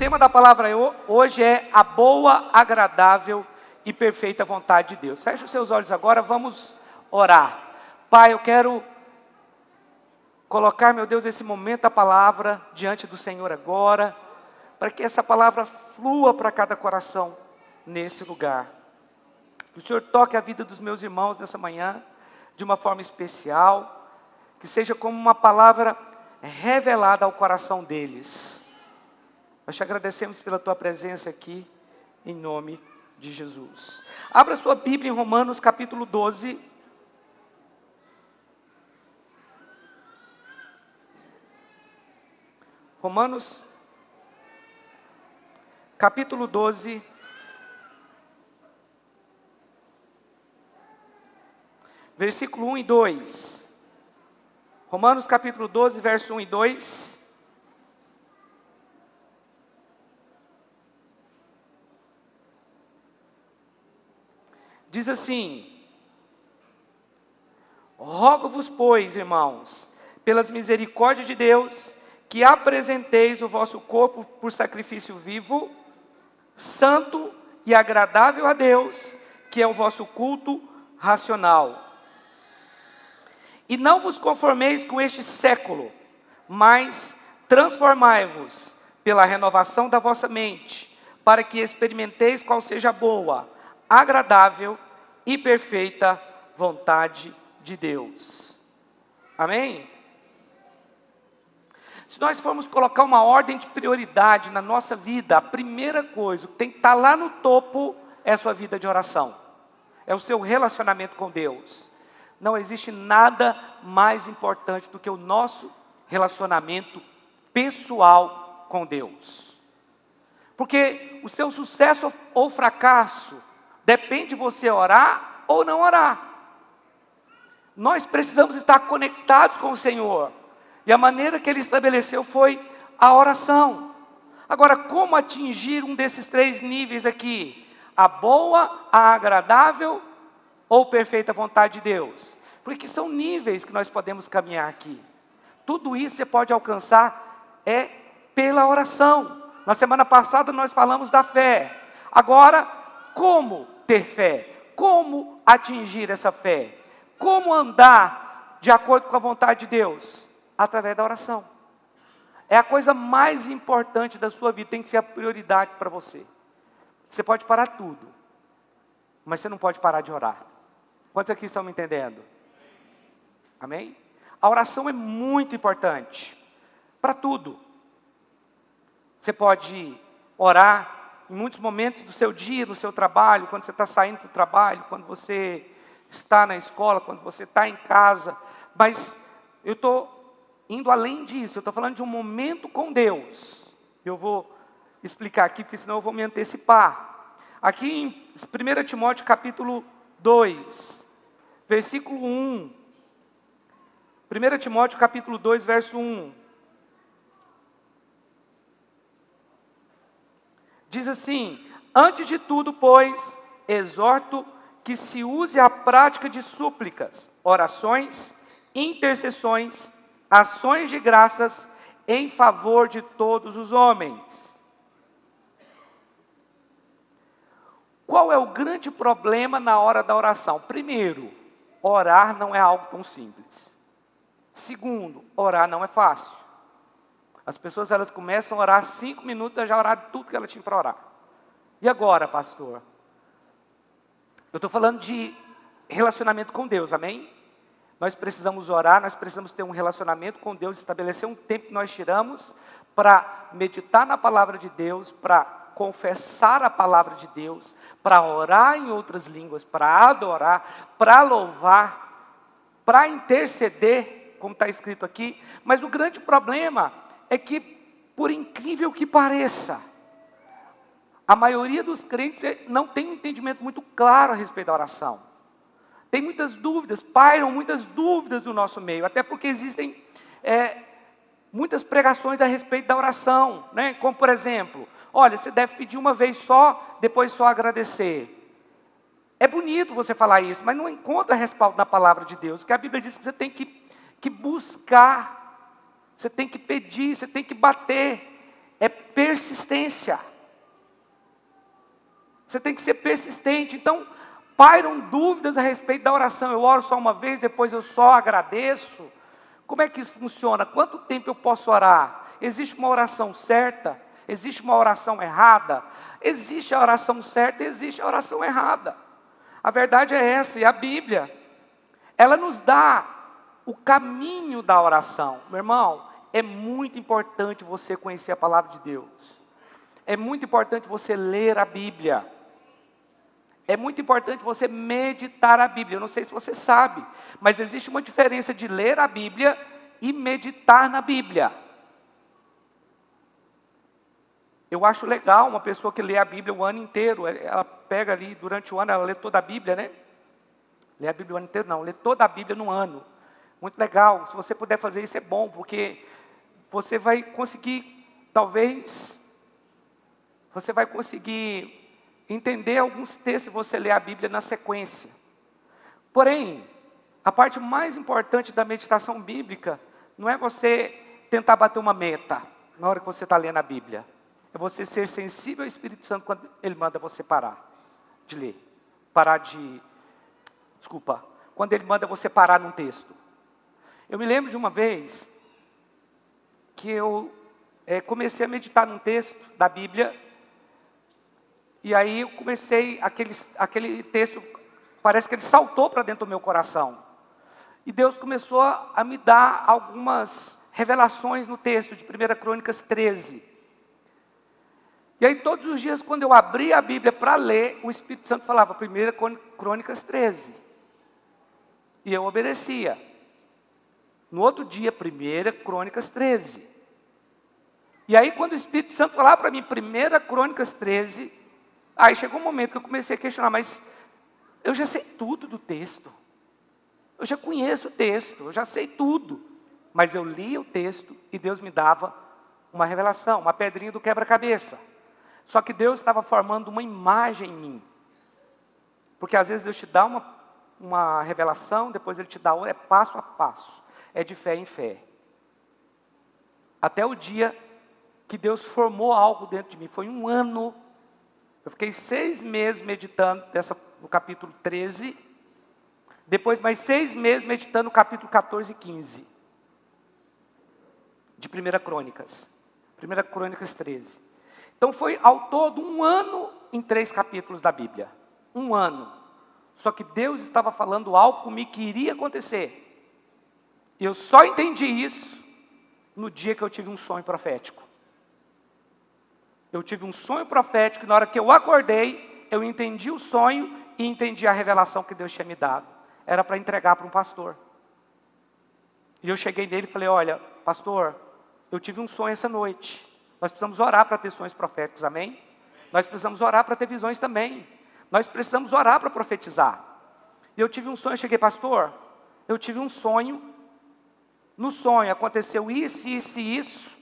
tema da palavra hoje é a boa, agradável e perfeita vontade de Deus. Feche os seus olhos agora, vamos orar. Pai, eu quero colocar, meu Deus, esse momento da palavra diante do Senhor agora, para que essa palavra flua para cada coração nesse lugar. Que o Senhor toque a vida dos meus irmãos nessa manhã, de uma forma especial, que seja como uma palavra revelada ao coração deles. Nós te agradecemos pela tua presença aqui, em nome de Jesus. Abra sua Bíblia em Romanos capítulo 12. Romanos capítulo 12. Versículo 1 e 2. Romanos capítulo 12, verso 1 e 2. Diz assim: rogo-vos, pois, irmãos, pelas misericórdias de Deus, que apresenteis o vosso corpo por sacrifício vivo, santo e agradável a Deus, que é o vosso culto racional. E não vos conformeis com este século, mas transformai-vos pela renovação da vossa mente, para que experimenteis qual seja a boa, agradável e perfeita vontade de Deus. Amém? Se nós formos colocar uma ordem de prioridade na nossa vida, a primeira coisa que tem que estar lá no topo é a sua vida de oração. É o seu relacionamento com Deus. Não existe nada mais importante do que o nosso relacionamento pessoal com Deus. Porque o seu sucesso ou fracasso depende de você orar ou não orar. Nós precisamos estar conectados com o Senhor. E a maneira que Ele estabeleceu foi a oração. Agora, como atingir um desses três níveis aqui? A boa, a agradável ou perfeita vontade de Deus? Porque são níveis que nós podemos caminhar aqui. Tudo isso você pode alcançar pela oração. Na semana passada nós falamos da fé. Agora, como ter fé? Como atingir essa fé? Como andar de acordo com a vontade de Deus? Através da oração. É a coisa mais importante da sua vida, tem que ser a prioridade para você. Você pode parar tudo, mas você não pode parar de orar. Quantos aqui estão me entendendo? Amém? A oração é muito importante para tudo. Você pode orar em muitos momentos do seu dia, no seu trabalho, quando você está saindo para o trabalho, quando você está na escola, quando você está em casa. Mas eu estou indo além disso, eu estou falando de um momento com Deus. Eu vou explicar aqui, porque senão eu vou me antecipar. Aqui em 1 Timóteo capítulo 2, versículo 1. 1 Timóteo capítulo 2, verso 1. Diz assim: antes de tudo, pois, exorto que se use a prática de súplicas, orações, intercessões, ações de graças em favor de todos os homens. Qual é o grande problema na hora da oração? Primeiro, orar não é algo tão simples. Segundo, orar não é fácil. As pessoas elas começam a orar 5 minutos, já oraram tudo que ela tinha para orar. E agora, pastor? Eu estou falando de relacionamento com Deus, amém? Nós precisamos orar, nós precisamos ter um relacionamento com Deus, estabelecer um tempo que nós tiramos para meditar na palavra de Deus, para confessar a palavra de Deus, para orar em outras línguas, para adorar, para louvar, para interceder, como está escrito aqui. Mas o grande problema é que, por incrível que pareça, a maioria dos crentes não tem um entendimento muito claro a respeito da oração. Tem muitas dúvidas, pairam muitas dúvidas no nosso meio, até porque existem muitas pregações a respeito da oração, né? Como por exemplo, olha, você deve pedir uma vez só, depois só agradecer. É bonito você falar isso, mas não encontra respaldo na palavra de Deus, que a Bíblia diz que você tem que buscar, você tem que pedir, você tem que bater. é persistência. Você tem que ser persistente. Então, pairam dúvidas a respeito da oração. Eu oro só uma vez, depois eu só agradeço. Como é que isso funciona? Quanto tempo eu posso orar? Existe uma oração certa? Existe uma oração errada? Existe a oração certa e existe a oração errada. A verdade é essa, e a Bíblia, ela nos dá o caminho da oração. Meu irmão, é muito importante você conhecer a palavra de Deus. É muito importante você ler a Bíblia. É muito importante você meditar a Bíblia. Eu não sei se você sabe, mas existe uma diferença de ler a Bíblia e meditar na Bíblia. Eu acho legal uma pessoa que lê a Bíblia o ano inteiro. Ela pega ali durante o ano, ela lê toda a Bíblia, né? Lê a Bíblia o ano inteiro? Não, lê toda a Bíblia no ano. Muito legal. Se você puder fazer isso é bom, porque você vai conseguir, talvez, você vai conseguir entender alguns textos se você ler a Bíblia na sequência. Porém, a parte mais importante da meditação bíblica não é você tentar bater uma meta na hora que você está lendo a Bíblia. É você ser sensível ao Espírito Santo quando Ele manda você parar de ler. Quando Ele manda você parar num texto. Eu me lembro de uma vez que eu comecei a meditar num texto da Bíblia. E aí eu comecei, aquele texto, parece que ele saltou para dentro do meu coração. E Deus começou a me dar algumas revelações no texto de 1 Crônicas 13. E aí todos os dias, quando eu abria a Bíblia para ler, o Espírito Santo falava 1 Crônicas 13. E eu obedecia. No outro dia, 1 Crônicas 13. E aí quando o Espírito Santo falava para mim 1 Crônicas 13, aí chegou um momento que eu comecei a questionar, mas eu já sei tudo do texto. Eu já conheço o texto, eu já sei tudo. Mas eu lia o texto e Deus me dava uma revelação, uma pedrinha do quebra-cabeça. Só que Deus estava formando uma imagem em mim. Porque às vezes Deus te dá uma revelação, depois Ele te dá outra, é passo a passo. É de fé em fé. Até o dia que Deus formou algo dentro de mim. Foi um ano. Eu fiquei 6 meses meditando no capítulo 13. Depois mais 6 meses meditando no capítulo 14 e 15. De 1 Crônicas. 1 Crônicas 13. Então foi ao todo 1 ano em 3 capítulos da Bíblia. 1 ano. Só que Deus estava falando algo comigo que iria acontecer. E eu só entendi isso no dia que eu tive um sonho profético. Eu tive um sonho profético e na hora que eu acordei, eu entendi o sonho e entendi a revelação que Deus tinha me dado. Era para entregar para um pastor. E eu cheguei nele e falei, olha, pastor, eu tive um sonho essa noite. Nós precisamos orar para ter sonhos proféticos, amém? Nós precisamos orar para ter visões também. Nós precisamos orar para profetizar. E eu tive um sonho, eu cheguei, pastor, eu tive um sonho. No sonho aconteceu isso, isso e isso.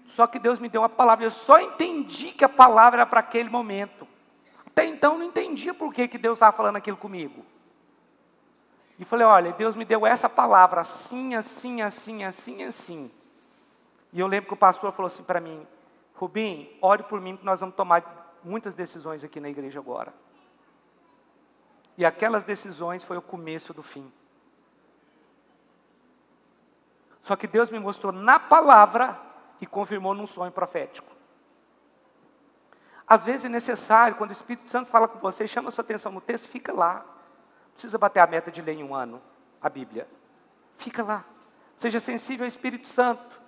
Só que Deus me deu uma palavra. Eu só entendi que a palavra era para aquele momento. Até então eu não entendia por que Deus estava falando aquilo comigo. E falei, olha, Deus me deu essa palavra assim, assim, assim, assim, assim. E eu lembro que o pastor falou assim para mim, Rubim, ore por mim que nós vamos tomar muitas decisões aqui na igreja agora. E aquelas decisões foi o começo do fim. Só que Deus me mostrou na palavra e confirmou num sonho profético. Às vezes é necessário, quando o Espírito Santo fala com você, chama a sua atenção no texto, fica lá. Não precisa bater a meta de ler em 1 ano a Bíblia. Fica lá. Seja sensível ao Espírito Santo.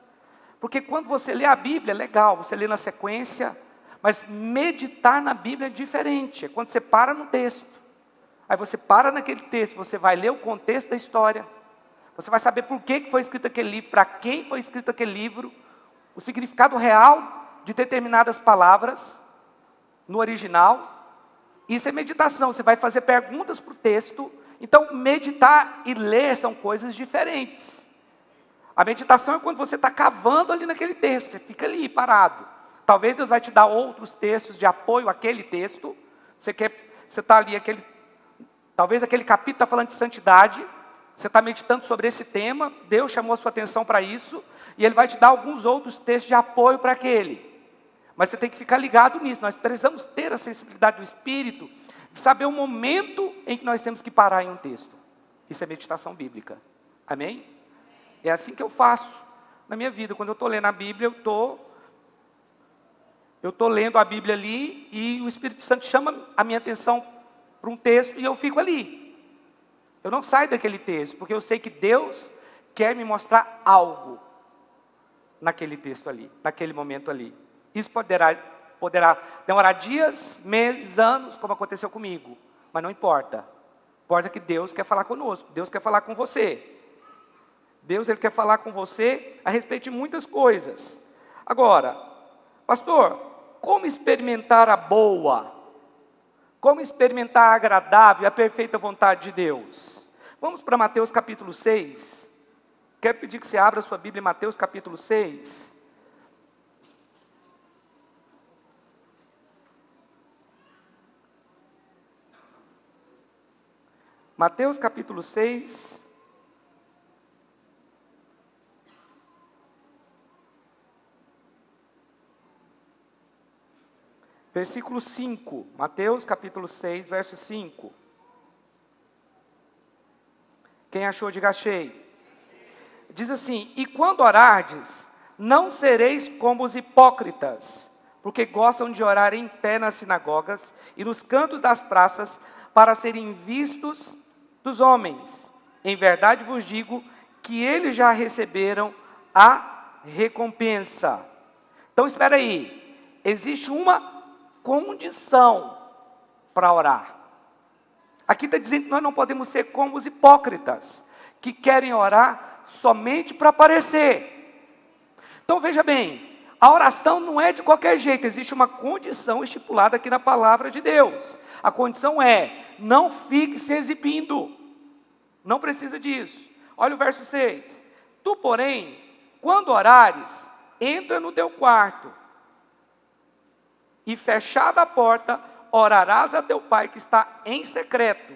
Porque quando você lê a Bíblia, é legal, você lê na sequência, mas meditar na Bíblia é diferente. É quando você para no texto. Aí você para naquele texto, você vai ler o contexto da história. Você vai saber por que foi escrito aquele livro, para quem foi escrito aquele livro, o significado real de determinadas palavras no original. Isso é meditação, você vai fazer perguntas para o texto. Então, meditar e ler são coisas diferentes. A meditação é quando você está cavando ali naquele texto, você fica ali parado. Talvez Deus vai te dar outros textos de apoio àquele texto. Você está ali, talvez aquele capítulo está falando de santidade. Você está meditando sobre esse tema, Deus chamou a sua atenção para isso, e Ele vai te dar alguns outros textos de apoio para aquele. Mas você tem que ficar ligado nisso. Nós precisamos ter a sensibilidade do Espírito, de saber o momento em que nós temos que parar em um texto. Isso é meditação bíblica. Amém? É assim que eu faço na minha vida. Quando eu estou lendo a Bíblia, eu estou lendo a Bíblia ali, e o Espírito Santo chama a minha atenção para um texto, e eu fico ali. Eu não saio daquele texto, porque eu sei que Deus quer me mostrar algo naquele texto ali, naquele momento ali. Isso poderá demorar dias, meses, anos, como aconteceu comigo. Mas não importa. Importa que Deus quer falar conosco. Deus quer falar com você. Deus, Ele quer falar com você a respeito de muitas coisas. Agora, pastor, como experimentar a boa? Como experimentar a agradável e a perfeita vontade de Deus? Vamos para Mateus capítulo 6. Quero pedir que você abra a sua Bíblia em Mateus capítulo 6. Mateus capítulo 6. Versículo 5. Mateus capítulo 6, verso 5. Quem achou, diga achei. Diz assim: e quando orardes, não sereis como os hipócritas, porque gostam de orar em pé nas sinagogas e nos cantos das praças, para serem vistos dos homens. Em verdade vos digo que eles já receberam a recompensa. Então espera aí, existe uma condição para orar. Aqui está dizendo que nós não podemos ser como os hipócritas, que querem orar somente para aparecer. Então veja bem, a oração não é de qualquer jeito, existe uma condição estipulada aqui na palavra de Deus. A condição é: não fique se exibindo. Não precisa disso. Olha o verso 6. Tu, porém, quando orares, entra no teu quarto, e fechada a porta, orarás a teu pai que está em secreto,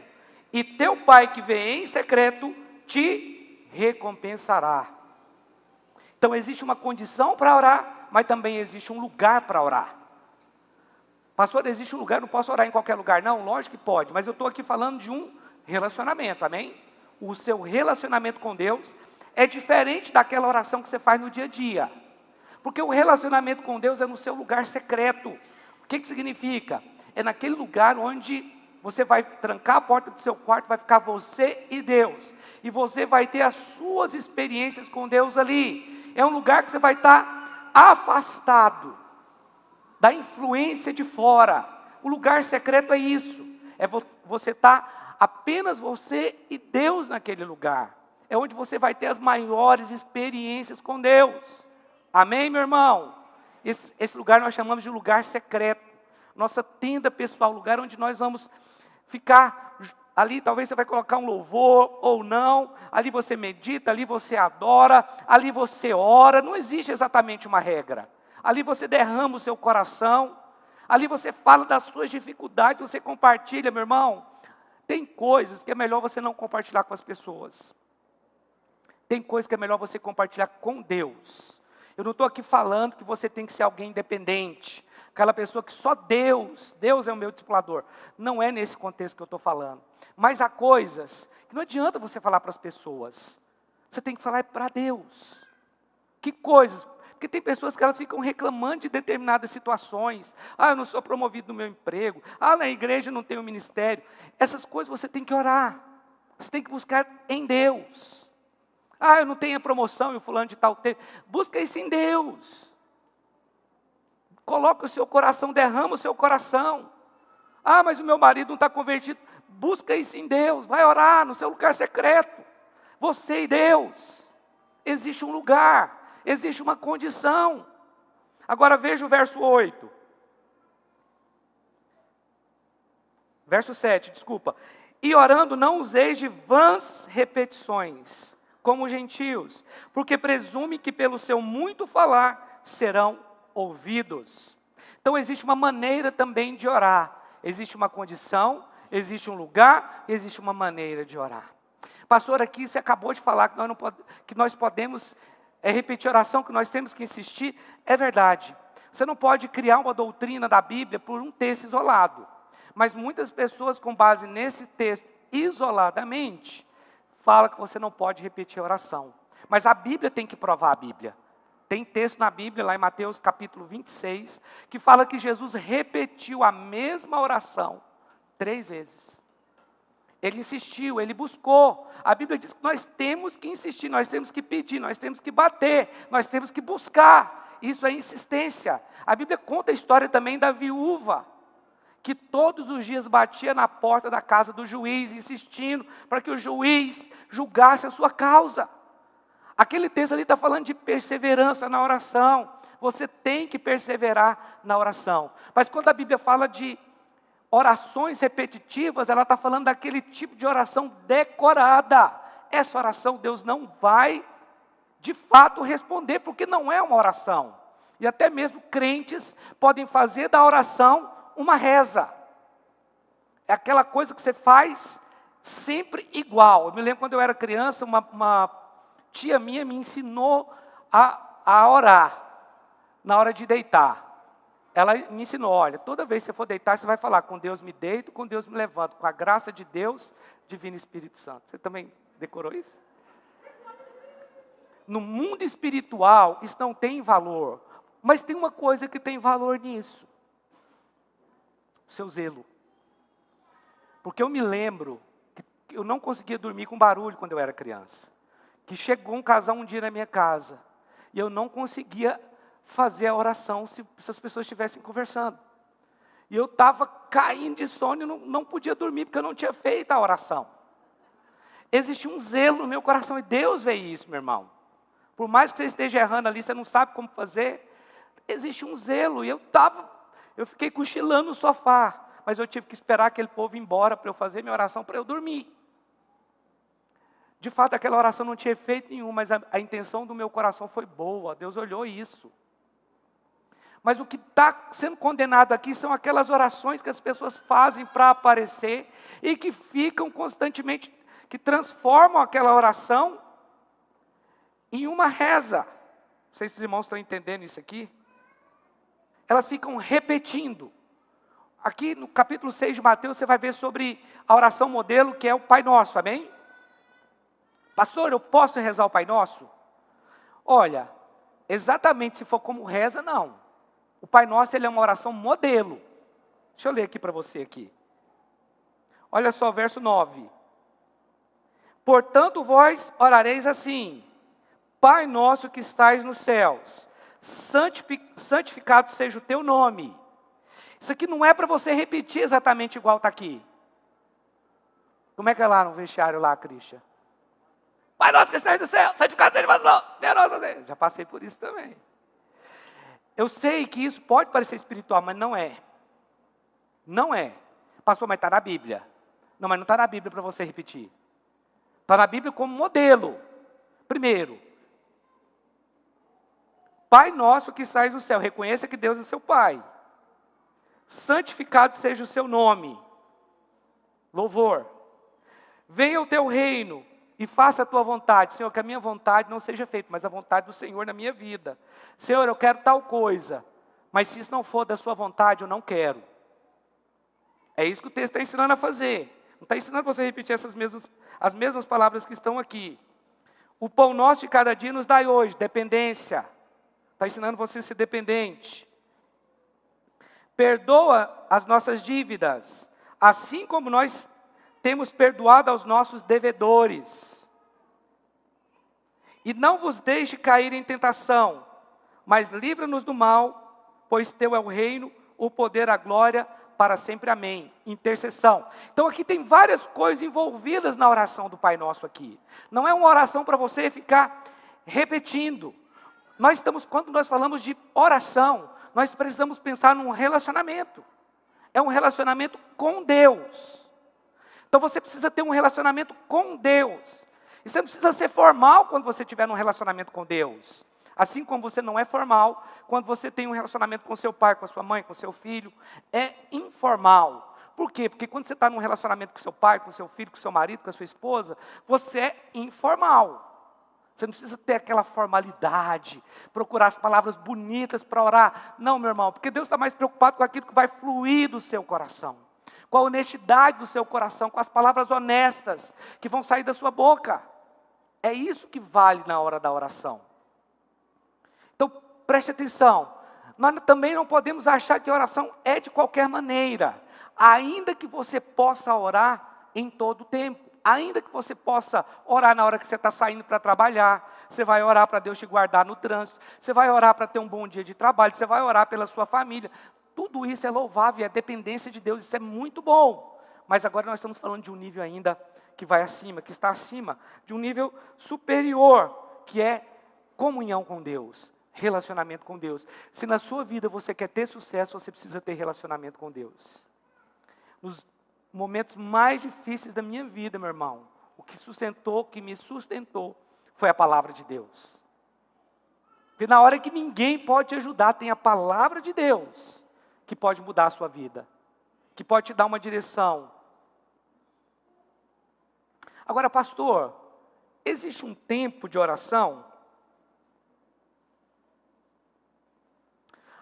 e teu pai que vê em secreto te recompensará. Então existe uma condição para orar, mas também existe um lugar para orar. Pastor, existe um lugar, não posso orar em qualquer lugar? Não, lógico que pode, mas eu estou aqui falando de um relacionamento, amém? O seu relacionamento com Deus é diferente daquela oração que você faz no dia a dia. Porque o relacionamento com Deus é no seu lugar secreto. O que significa? É naquele lugar onde você vai trancar a porta do seu quarto, vai ficar você e Deus. E você vai ter as suas experiências com Deus ali. É um lugar que você vai estar afastado da influência de fora. O lugar secreto é isso. É você estar apenas você e Deus naquele lugar. É onde você vai ter as maiores experiências com Deus. Amém, meu irmão? Esse lugar nós chamamos de lugar secreto. Nossa tenda pessoal, lugar onde nós vamos ficar ali. Talvez você vai colocar um louvor ou não. Ali você medita, ali você adora, ali você ora. Não existe exatamente uma regra. Ali você derrama o seu coração. Ali você fala das suas dificuldades, você compartilha, meu irmão. Tem coisas que é melhor você não compartilhar com as pessoas. Tem coisas que é melhor você compartilhar com Deus. Eu não estou aqui falando que você tem que ser alguém independente. Aquela pessoa que só Deus é o meu discipulador. Não é nesse contexto que eu estou falando. Mas há coisas que não adianta você falar para as pessoas. Você tem que falar para Deus. Que coisas? Porque tem pessoas que elas ficam reclamando de determinadas situações. Eu não sou promovido no meu emprego. Na igreja não tenho ministério. Essas coisas você tem que orar. Você tem que buscar em Deus. Eu não tenho a promoção e o fulano de tal teve. Busca isso em Deus. Coloca o seu coração, derrama o seu coração. Mas o meu marido não está convertido. Busca isso em Deus. Vai orar no seu lugar secreto. Você e Deus. Existe um lugar. Existe uma condição. Agora veja o verso 8. Verso 7, desculpa. E orando não useis de vãs repetições, como os gentios, porque presume que pelo seu muito falar serão ouvidos. Então existe uma maneira também de orar. Existe uma condição, existe um lugar, existe uma maneira de orar. Pastor, aqui você acabou de falar que que nós podemos repetir oração, que nós temos que insistir. É verdade. Você não pode criar uma doutrina da Bíblia por um texto isolado. Mas muitas pessoas, com base nesse texto isoladamente, falam que você não pode repetir a oração. Mas a Bíblia tem que provar a Bíblia. Tem texto na Bíblia, lá em Mateus capítulo 26, que fala que Jesus repetiu a mesma oração 3 vezes. Ele insistiu, ele buscou. A Bíblia diz que nós temos que insistir, nós temos que pedir, nós temos que bater, nós temos que buscar. Isso é insistência. A Bíblia conta a história também da viúva, que todos os dias batia na porta da casa do juiz, insistindo para que o juiz julgasse a sua causa. Aquele texto ali está falando de perseverança na oração. Você tem que perseverar na oração. Mas quando a Bíblia fala de orações repetitivas, ela está falando daquele tipo de oração decorada. Essa oração Deus não vai, de fato, responder, porque não é uma oração. E até mesmo crentes podem fazer da oração uma reza. É aquela coisa que você faz sempre igual. Eu me lembro quando eu era criança, uma tia minha me ensinou a orar na hora de deitar. Ela me ensinou, olha, toda vez que você for deitar, você vai falar, com Deus me deito, com Deus me levanto, com a graça de Deus, Divino Espírito Santo. Você também decorou isso? No mundo espiritual, isso não tem valor. Mas tem uma coisa que tem valor nisso. O seu zelo. Porque eu me lembro que eu não conseguia dormir com barulho quando eu era criança. Que chegou um casal um dia na minha casa, e eu não conseguia fazer a oração se as pessoas estivessem conversando. E eu estava caindo de sono e não podia dormir, porque eu não tinha feito a oração. Existia um zelo no meu coração, e Deus vê isso, meu irmão. Por mais que você esteja errando ali, você não sabe como fazer, existe um zelo, e eu fiquei cochilando no sofá, mas eu tive que esperar aquele povo ir embora para eu fazer minha oração, para eu dormir. De fato, aquela oração não tinha efeito nenhum, mas a intenção do meu coração foi boa, Deus olhou isso. Mas o que está sendo condenado aqui são aquelas orações que as pessoas fazem para aparecer e que ficam constantemente, que transformam aquela oração em uma reza. Não sei se os irmãos estão entendendo isso aqui. Elas ficam repetindo. Aqui no capítulo 6 de Mateus, você vai ver sobre a oração modelo, que é o Pai Nosso, amém? Pastor, eu posso rezar o Pai Nosso? Olha, exatamente se for como reza, não. O Pai Nosso, ele é uma oração modelo. Deixa eu ler aqui para você aqui. Olha só, verso 9. Portanto, vós orareis assim: Pai nosso que estais nos céus, santificado seja o teu nome. Isso aqui não é para você repetir exatamente igual está aqui. Como é que é lá no vestiário lá, Cristian? Pai nosso que estais no céu, santificado seja o vosso nome. Já passei por isso também. Eu sei que isso pode parecer espiritual, mas não é. Não é. Pastor, mas está na Bíblia. Não, mas não está na Bíblia para você repetir. Está na Bíblia como modelo. Primeiro, Pai nosso que estais no céu. Reconheça que Deus é seu Pai. Santificado seja o seu nome. Louvor. Venha o teu reino e faça a tua vontade. Senhor, que a minha vontade não seja feita, mas a vontade do Senhor na minha vida. Senhor, eu quero tal coisa, mas se isso não for da sua vontade, eu não quero. É isso que o texto está ensinando a fazer. Não está ensinando você a repetir as mesmas palavras que estão aqui. O pão nosso de cada dia nos dai hoje, dependência. Está ensinando você a ser dependente. Perdoa as nossas dívidas, assim como nós temos perdoado aos nossos devedores. E não vos deixe cair em tentação, mas livra-nos do mal, pois teu é o reino, o poder, a glória, para sempre. Amém. Intercessão. Então aqui tem várias coisas envolvidas na oração do Pai Nosso aqui. Não é uma oração para você ficar repetindo. Quando nós falamos de oração, nós precisamos pensar num relacionamento. É um relacionamento com Deus. Então você precisa ter um relacionamento com Deus. E você não precisa ser formal quando você estiver num relacionamento com Deus. Assim como você não é formal quando você tem um relacionamento com seu pai, com a sua mãe, com seu filho. É informal. Por quê? Porque quando você está num relacionamento com seu pai, com seu filho, com seu marido, com a sua esposa, você é informal. Você não precisa ter aquela formalidade, procurar as palavras bonitas para orar. Não, meu irmão, porque Deus está mais preocupado com aquilo que vai fluir do seu coração, com a honestidade do seu coração, com as palavras honestas que vão sair da sua boca. É isso que vale na hora da oração. Então, preste atenção. Nós também não podemos achar que a oração é de qualquer maneira. Ainda que você possa orar em todo o tempo. Ainda que você possa orar na hora que você está saindo para trabalhar. Você vai orar para Deus te guardar no trânsito. Você vai orar para ter um bom dia de trabalho. Você vai orar pela sua família. Tudo isso é louvável, é dependência de Deus. Isso é muito bom. Mas agora nós estamos falando de um nível ainda que vai acima, que está acima. De um nível superior, que é comunhão com Deus. Relacionamento com Deus. Se na sua vida você quer ter sucesso, você precisa ter relacionamento com Deus. Nos momentos mais difíceis da minha vida, meu irmão, o que me sustentou, foi a palavra de Deus. Porque na hora que ninguém pode te ajudar, tem a palavra de Deus, que pode mudar a sua vida, que pode te dar uma direção. Agora, pastor, existe um tempo de oração?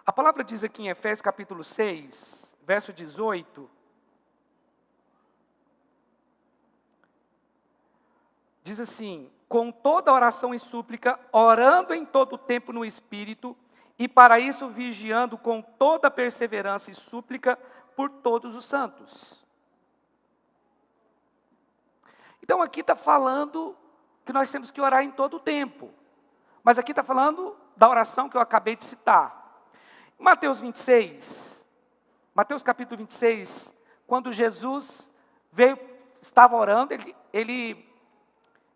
A palavra diz aqui em Efésios capítulo 6, verso 18, diz assim: com toda oração e súplica, orando em todo o tempo no Espírito, e para isso vigiando com toda perseverança e súplica por todos os santos. Então aqui está falando que nós temos que orar em todo o tempo. Mas aqui está falando da oração que eu acabei de citar. Mateus 26, Mateus capítulo 26, quando Jesus estava orando, ele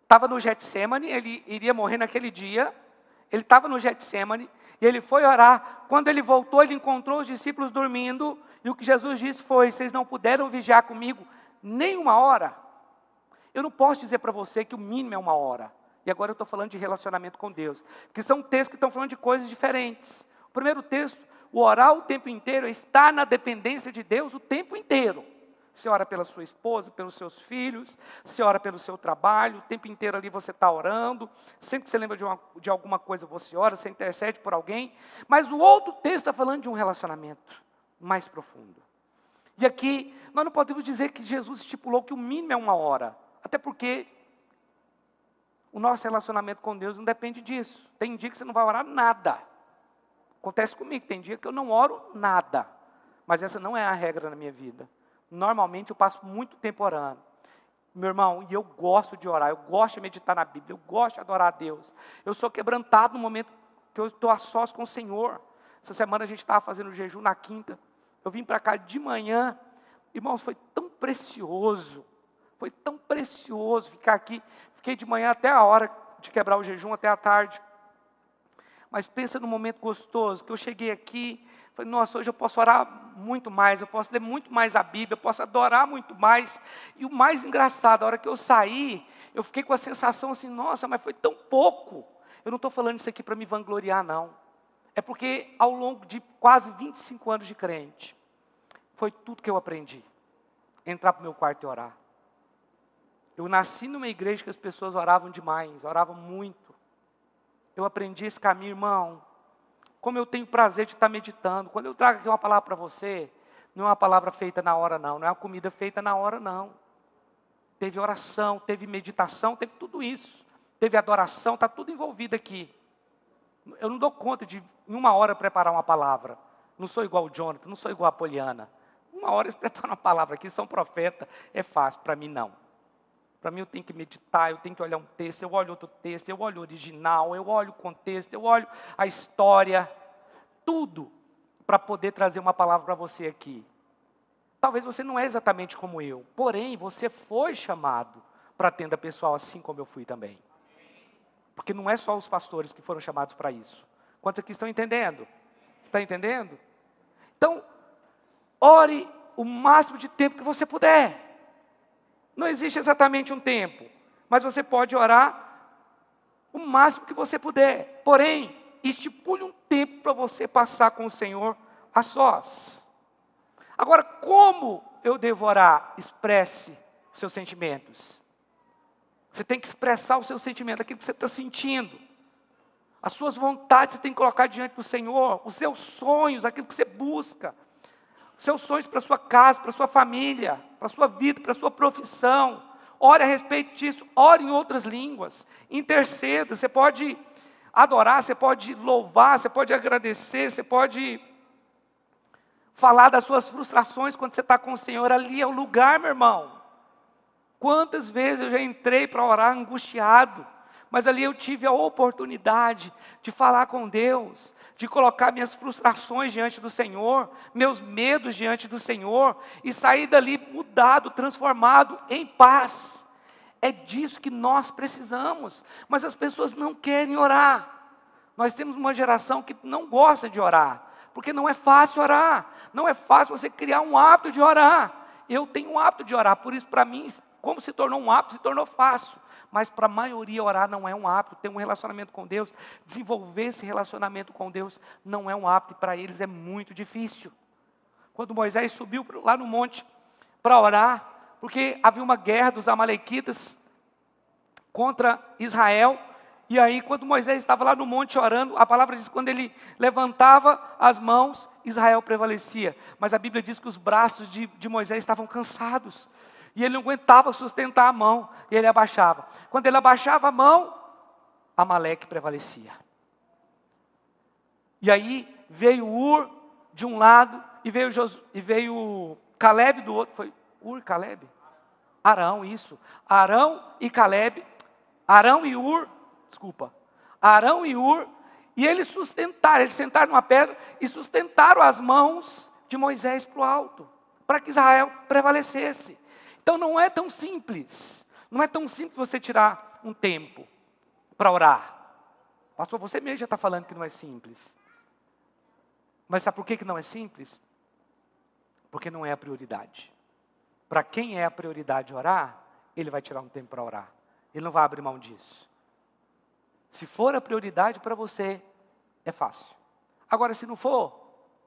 estava no Getsemane, ele iria morrer naquele dia, ele estava no Getsemane, e ele foi orar. Quando ele voltou, ele encontrou os discípulos dormindo, e o que Jesus disse foi: vocês não puderam vigiar comigo nem uma hora. Eu não posso dizer para você que o mínimo é uma hora, e agora eu estou falando de relacionamento com Deus, que são textos que estão falando de coisas diferentes. O primeiro texto, o orar o tempo inteiro, está na dependência de Deus o tempo inteiro. Você ora pela sua esposa, pelos seus filhos, você ora pelo seu trabalho, o tempo inteiro ali você está orando, sempre que você lembra de alguma coisa você ora, você intercede por alguém, mas o outro texto está falando de um relacionamento mais profundo. E aqui, nós não podemos dizer que Jesus estipulou que o mínimo é uma hora, até porque o nosso relacionamento com Deus não depende disso. Tem dia que você não vai orar nada. Acontece comigo, tem dia que eu não oro nada, mas essa não é a regra na minha vida. Normalmente eu passo muito tempo orando. Meu irmão, e eu gosto de orar, eu gosto de meditar na Bíblia, eu gosto de adorar a Deus. Eu sou quebrantado no momento que eu estou a sós com o Senhor. Essa semana a gente estava fazendo jejum na quinta. Eu vim para cá de manhã. Irmãos, foi tão precioso ficar aqui. Fiquei de manhã até a hora de quebrar o jejum, até a tarde. Mas pensa num momento gostoso, que eu cheguei aqui, falei: nossa, hoje eu posso orar muito mais, eu posso ler muito mais a Bíblia, eu posso adorar muito mais. E o mais engraçado, a hora que eu saí, eu fiquei com a sensação assim: nossa, mas foi tão pouco. Eu não estou falando isso aqui para me vangloriar, não. É porque ao longo de quase 25 anos de crente, foi tudo que eu aprendi. Entrar para o meu quarto e orar. Eu nasci numa igreja que as pessoas oravam demais, oravam muito. Eu aprendi esse caminho, irmão. Como eu tenho prazer de estar meditando. Quando eu trago aqui uma palavra para você, não é uma palavra feita na hora, não. Não é uma comida feita na hora, não. Teve oração, teve meditação, teve tudo isso. Teve adoração, está tudo envolvido aqui. Eu não dou conta de, em uma hora, preparar uma palavra. Não sou igual o Jonathan, não sou igual a Poliana. Uma hora eles preparam uma palavra aqui, são profeta, é fácil. Para mim, não. Para mim eu tenho que meditar, eu tenho que olhar um texto, eu olho outro texto, eu olho o original, eu olho o contexto, eu olho a história, tudo para poder trazer uma palavra para você aqui. Talvez você não é exatamente como eu, porém você foi chamado para a tenda pessoal, assim como eu fui também. Porque não é só os pastores que foram chamados para isso. Quantos aqui estão entendendo? Você está entendendo? Então, ore o máximo de tempo que você puder. Não existe exatamente um tempo, mas você pode orar o máximo que você puder. Porém, estipule um tempo para você passar com o Senhor a sós. Agora, como eu devo orar? Expresse os seus sentimentos. Você tem que expressar o seu sentimento, aquilo que você está sentindo. As suas vontades você tem que colocar diante do Senhor. Os seus sonhos, aquilo que você busca. Os seus sonhos para a sua casa, para a sua família, para a sua vida, para a sua profissão. Ore a respeito disso, ore em outras línguas. Interceda, você pode adorar, você pode louvar, você pode agradecer, você pode falar das suas frustrações quando você está com o Senhor. Ali é o lugar, meu irmão. Quantas vezes eu já entrei para orar angustiado, mas ali eu tive a oportunidade de falar com Deus, de colocar minhas frustrações diante do Senhor, meus medos diante do Senhor, e sair dali mudado, transformado em paz. É disso que nós precisamos, mas as pessoas não querem orar. Nós temos uma geração que não gosta de orar, porque não é fácil orar, não é fácil você criar um hábito de orar. Eu tenho um hábito de orar, por isso para mim, como se tornou um hábito, se tornou fácil. Mas para a maioria orar não é um hábito, ter um relacionamento com Deus, desenvolver esse relacionamento com Deus não é um hábito, e para eles é muito difícil. Quando Moisés subiu lá no monte para orar, porque havia uma guerra dos amalequitas contra Israel, e aí quando Moisés estava lá no monte orando, a palavra diz que quando ele levantava as mãos, Israel prevalecia. Mas a Bíblia diz que os braços de Moisés estavam cansados, e ele não aguentava sustentar a mão, e ele abaixava. Quando ele abaixava a mão, Amaleque prevalecia. E aí veio Ur de um lado, e veio Caleb do outro. Foi Ur, Caleb? Arão, isso. Arão e Caleb, Arão e Ur, e eles sentaram numa pedra e sustentaram as mãos de Moisés para o alto, para que Israel prevalecesse. Então não é tão simples, não é tão simples você tirar um tempo para orar. Pastor, você mesmo já está falando que não é simples. Mas sabe por que não é simples? Porque não é a prioridade. Para quem é a prioridade orar, ele vai tirar um tempo para orar. Ele não vai abrir mão disso. Se for a prioridade para você, é fácil. Agora, se não for,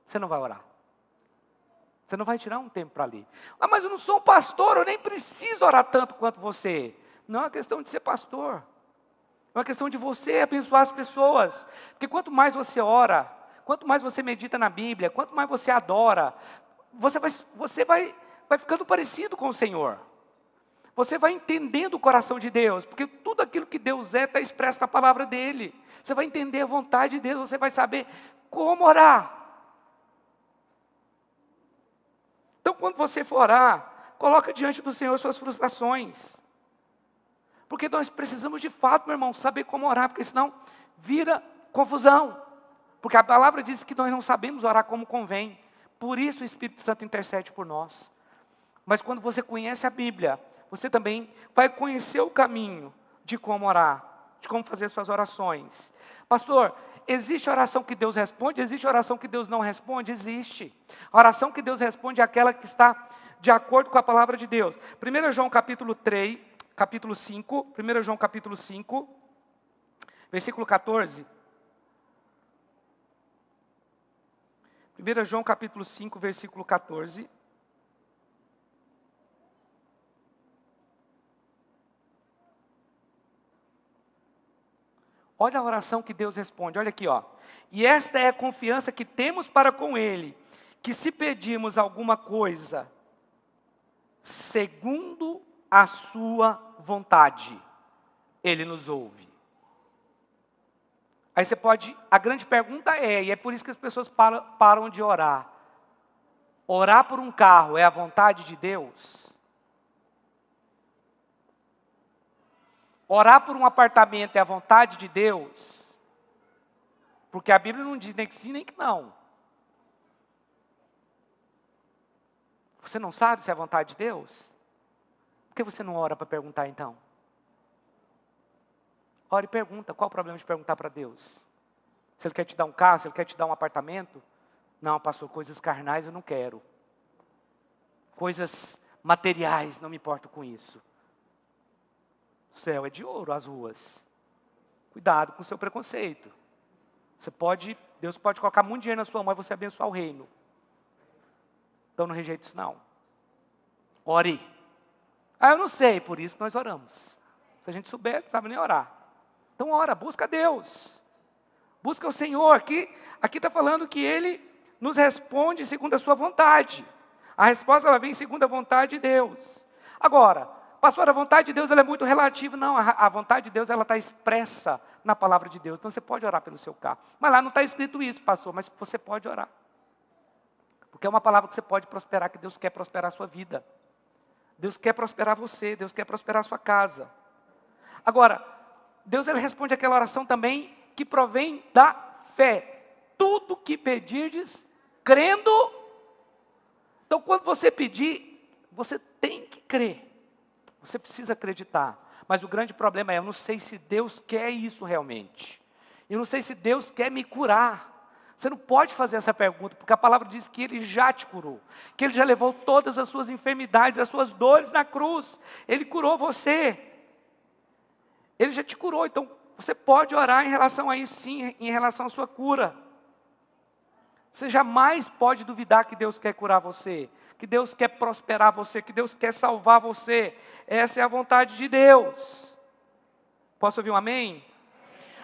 você não vai orar. Você não vai tirar um tempo para ler. Ah, mas eu não sou um pastor, eu nem preciso orar tanto quanto você. Não é uma questão de ser pastor. É uma questão de você abençoar as pessoas. Porque quanto mais você ora, quanto mais você medita na Bíblia, quanto mais você adora, você vai ficando parecido com o Senhor. Você vai entendendo o coração de Deus, porque tudo aquilo que Deus é está expresso na palavra dEle. Você vai entender a vontade de Deus, você vai saber como orar. Então, quando você for orar, coloca diante do Senhor suas frustrações. Porque nós precisamos de fato, meu irmão, saber como orar, porque senão vira confusão. Porque a palavra diz que nós não sabemos orar como convém. Por isso o Espírito Santo intercede por nós. Mas quando você conhece a Bíblia, você também vai conhecer o caminho de como orar, de como fazer suas orações. Pastor, existe oração que Deus responde? Existe oração que Deus não responde? Existe. A oração que Deus responde é aquela que está de acordo com a palavra de Deus. 1 João capítulo 5, 1 João capítulo 5, versículo 14. 1 João capítulo 5, versículo 14. Olha a oração que Deus responde, olha aqui, ó. E esta é a confiança que temos para com Ele, que se pedirmos alguma coisa, segundo a sua vontade, Ele nos ouve. Aí a grande pergunta é, e é por isso que as pessoas param de orar. Orar por um carro é a vontade de Deus? Orar por um apartamento é a vontade de Deus? Porque a Bíblia não diz nem que sim, nem que não. Você não sabe se é a vontade de Deus? Por que você não ora para perguntar então? Ora e pergunta, qual o problema de perguntar para Deus? Se Ele quer te dar um carro, se Ele quer te dar um apartamento? Não, pastor, coisas carnais eu não quero. Coisas materiais, não me importo com isso. O céu é de ouro, as ruas. Cuidado com o seu preconceito. Deus pode colocar muito dinheiro na sua mão e você abençoar o reino. Então não rejeite isso não. Ore. Ah, eu não sei, por isso que nós oramos. Se a gente soubesse, não sabe nem orar. Então ora, busca Deus. Busca o Senhor. Aqui está falando que Ele nos responde segundo a sua vontade. A resposta ela vem segundo a vontade de Deus. Agora, pastor, a vontade de Deus ela é muito relativa. Não, a vontade de Deus ela está expressa na palavra de Deus. Então você pode orar pelo seu carro. Mas lá não está escrito isso, pastor, mas você pode orar. Porque é uma palavra que você pode prosperar, que Deus quer prosperar a sua vida. Deus quer prosperar você, Deus quer prosperar a sua casa. Agora, Deus ele responde aquela oração também que provém da fé. Tudo que pedirdes, crendo. Então, quando você pedir, você tem que crer. Você precisa acreditar. Mas o grande problema é, eu não sei se Deus quer isso realmente. Eu não sei se Deus quer me curar. Você não pode fazer essa pergunta, porque a palavra diz que Ele já te curou. Que Ele já levou todas as suas enfermidades, as suas dores na cruz. Ele curou você. Ele já te curou, então você pode orar em relação a isso sim, em relação à sua cura. Você jamais pode duvidar que Deus quer curar você, que Deus quer prosperar você, que Deus quer salvar você. Essa é a vontade de Deus. Posso ouvir um amém?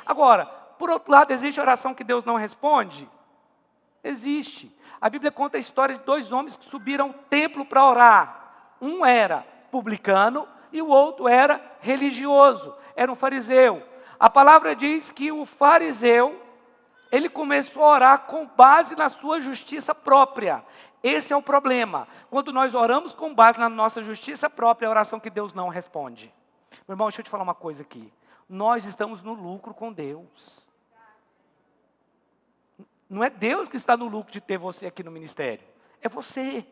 Agora, por outro lado, existe oração que Deus não responde? Existe. A Bíblia conta a história de 2 homens que subiram ao templo para orar. Um era publicano e o outro era religioso, era um fariseu. A palavra diz que o fariseu, ele começou a orar com base na sua justiça própria. Esse é o problema. Quando nós oramos com base na nossa justiça própria, é a oração que Deus não responde. Meu irmão, deixa eu te falar uma coisa aqui. Nós estamos no lucro com Deus. Não é Deus que está no lucro de ter você aqui no ministério. É você.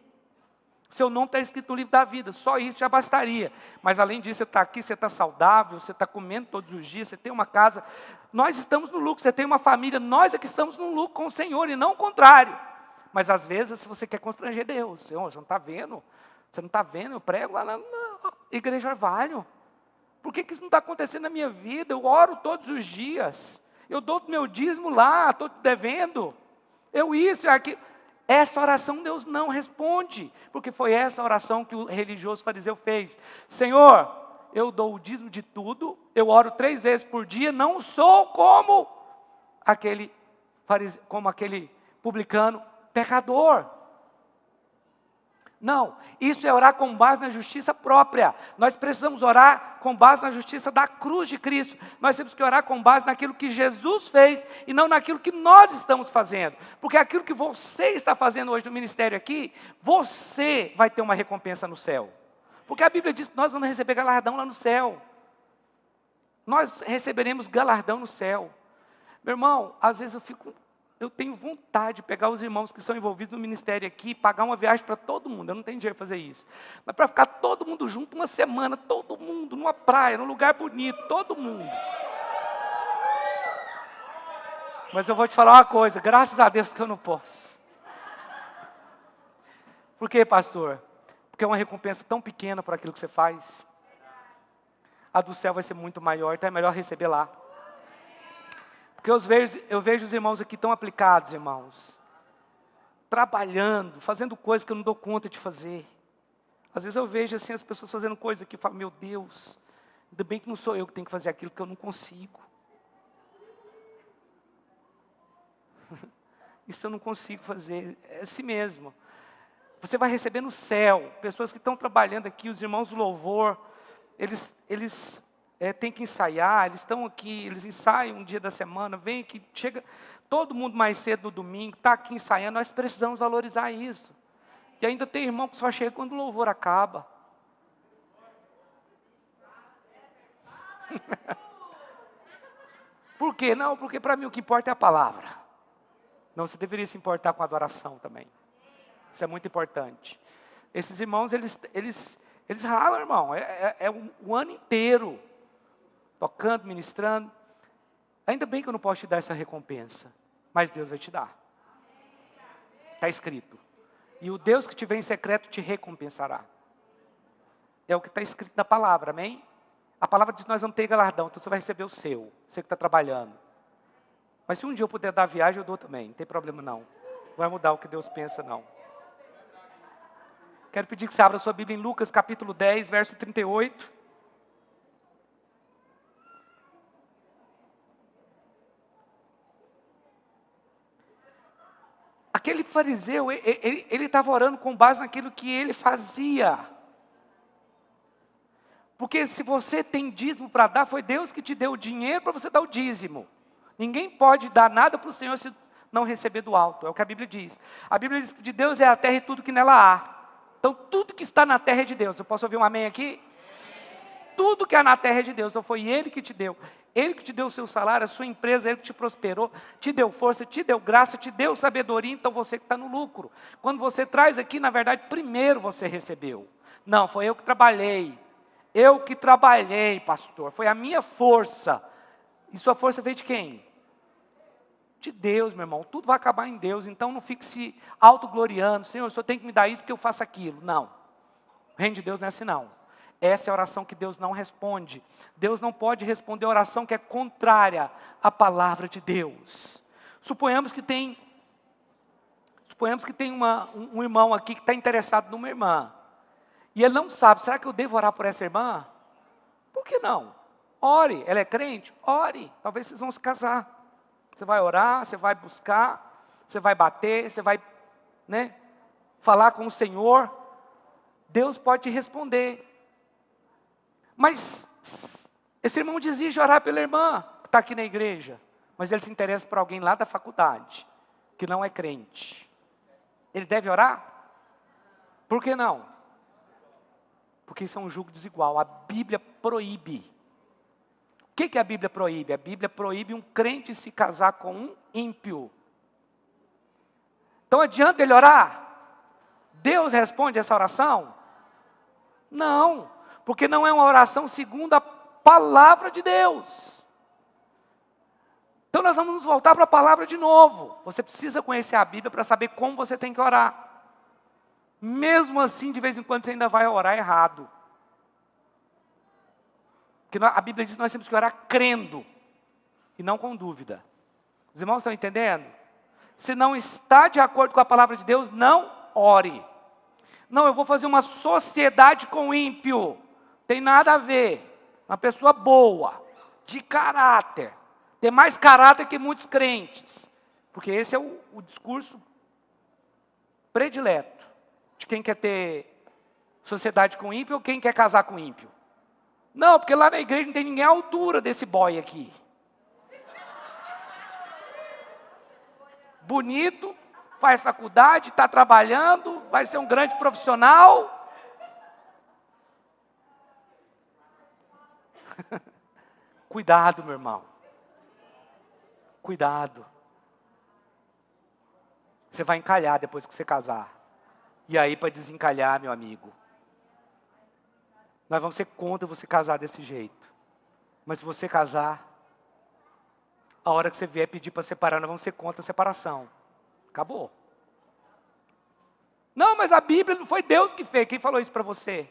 Seu nome está escrito no livro da vida, só isso já bastaria. Mas além disso, você está aqui, você está saudável, você está comendo todos os dias, você tem uma casa. Nós estamos no lucro, você tem uma família, nós é que estamos no lucro com o Senhor e não o contrário. Mas às vezes você quer constranger Deus. Senhor, você não está vendo? Você não está vendo? Eu prego lá na Igreja Orvalho. Por que isso não está acontecendo na minha vida? Eu oro todos os dias. Eu dou meu dízimo lá, estou devendo. Eu isso, aquilo. Essa oração Deus não responde, porque foi essa oração que o religioso fariseu fez. Senhor, eu dou o dízimo de tudo, eu oro 3 vezes por dia, não sou como aquele publicano pecador. Não, isso é orar com base na justiça própria. Nós precisamos orar com base na justiça da cruz de Cristo. Nós temos que orar com base naquilo que Jesus fez e não naquilo que nós estamos fazendo. Porque aquilo que você está fazendo hoje no ministério aqui, você vai ter uma recompensa no céu. Porque a Bíblia diz que nós vamos receber galardão lá no céu. Nós receberemos galardão no céu. Meu irmão, às vezes eu tenho vontade de pegar os irmãos que são envolvidos no ministério aqui e pagar uma viagem para todo mundo. Eu não tenho dinheiro para fazer isso. Mas para ficar todo mundo junto uma semana, todo mundo, numa praia, num lugar bonito, todo mundo. Mas eu vou te falar uma coisa, graças a Deus que eu não posso. Por quê, pastor? Porque é uma recompensa tão pequena por aquilo que você faz. A do céu vai ser muito maior, então é melhor receber lá. Porque eu vejo os irmãos aqui tão aplicados, irmãos. Trabalhando, fazendo coisas que eu não dou conta de fazer. Às vezes eu vejo assim as pessoas fazendo coisas que eu falo, meu Deus, ainda bem que não sou eu que tenho que fazer aquilo que eu não consigo. Isso eu não consigo fazer, é assim mesmo. Você vai receber no céu, pessoas que estão trabalhando aqui, os irmãos do louvor, eles têm que ensaiar, eles estão aqui, eles ensaiam um dia da semana, vem aqui, chega todo mundo mais cedo no domingo, está aqui ensaiando, nós precisamos valorizar isso. E ainda tem irmão que só chega quando o louvor acaba. Por quê? Não, porque para mim o que importa é a palavra. Não, você deveria se importar com a adoração também. Isso é muito importante. Esses irmãos, eles ralam, irmão, o ano inteiro. Tocando, ministrando. Ainda bem que eu não posso te dar essa recompensa. Mas Deus vai te dar. Está escrito. E o Deus que te vê em secreto te recompensará. É o que está escrito na palavra, amém? A palavra diz que nós vamos ter galardão, então você vai receber o seu. Você que está trabalhando. Mas se um dia eu puder dar viagem, eu dou também. Não tem problema não. Não vai mudar o que Deus pensa não. Quero pedir que você abra sua Bíblia em Lucas capítulo 10, verso 38. Aquele fariseu, ele estava orando com base naquilo que ele fazia. Porque se você tem dízimo para dar, foi Deus que te deu o dinheiro para você dar o dízimo. Ninguém pode dar nada para o Senhor se não receber do alto, é o que a Bíblia diz. A Bíblia diz que de Deus é a terra e tudo que nela há. Então tudo que está na terra é de Deus. Eu posso ouvir um amém aqui? Tudo que há na terra é de Deus, então foi Ele que te deu. Ele que te deu o seu salário, a sua empresa, Ele que te prosperou, te deu força, te deu graça, te deu sabedoria, então você que está no lucro. Quando você traz aqui, na verdade, primeiro você recebeu. Não, foi eu que trabalhei. Eu que trabalhei, pastor, foi a minha força. E sua força veio de quem? De Deus, meu irmão. Tudo vai acabar em Deus, então não fique se autogloriando. Senhor, o Senhor tem que me dar isso porque eu faço aquilo. Não. O reino de Deus não é assim, não. Essa é a oração que Deus não responde. Deus não pode responder a oração que é contrária à palavra de Deus. Suponhamos que tem um irmão aqui que está interessado numa irmã. E ele não sabe, será que eu devo orar por essa irmã? Por que não? Ore, ela é crente? Ore, talvez vocês vão se casar. Você vai orar, você vai buscar, você vai bater, você vai, falar com o Senhor. Deus pode te responder. Mas esse irmão desiste de orar pela irmã que está aqui na igreja. Mas ele se interessa por alguém lá da faculdade, que não é crente. Ele deve orar? Por que não? Porque isso é um julgo desigual. A Bíblia proíbe. O que a Bíblia proíbe? A Bíblia proíbe um crente se casar com um ímpio. Então adianta ele orar? Deus responde essa oração? Não, porque não é uma oração segundo a palavra de Deus. Então nós vamos nos voltar para a palavra de novo. Você precisa conhecer a Bíblia para saber como você tem que orar. Mesmo assim, de vez em quando você ainda vai orar errado. Porque a Bíblia diz que nós temos que orar crendo e não com dúvida. Os irmãos estão entendendo? Se não está de acordo com a palavra de Deus, não ore. Não, eu vou fazer uma sociedade com o ímpio. Tem nada a ver. Uma pessoa boa, de caráter. Tem mais caráter que muitos crentes. Porque esse é o discurso predileto de quem quer ter sociedade com ímpio ou quem quer casar com ímpio. Não, porque lá na igreja não tem ninguém à altura desse boy aqui. Bonito, faz faculdade, está trabalhando, vai ser um grande profissional. Cuidado, meu irmão. Cuidado. Você vai encalhar depois que você casar. E aí, para desencalhar, meu amigo, nós vamos ser contra você casar desse jeito. Mas se você casar, a hora que você vier pedir para separar, nós vamos ser contra a separação. Acabou. Não, mas a Bíblia não foi Deus que fez. Quem falou isso para você?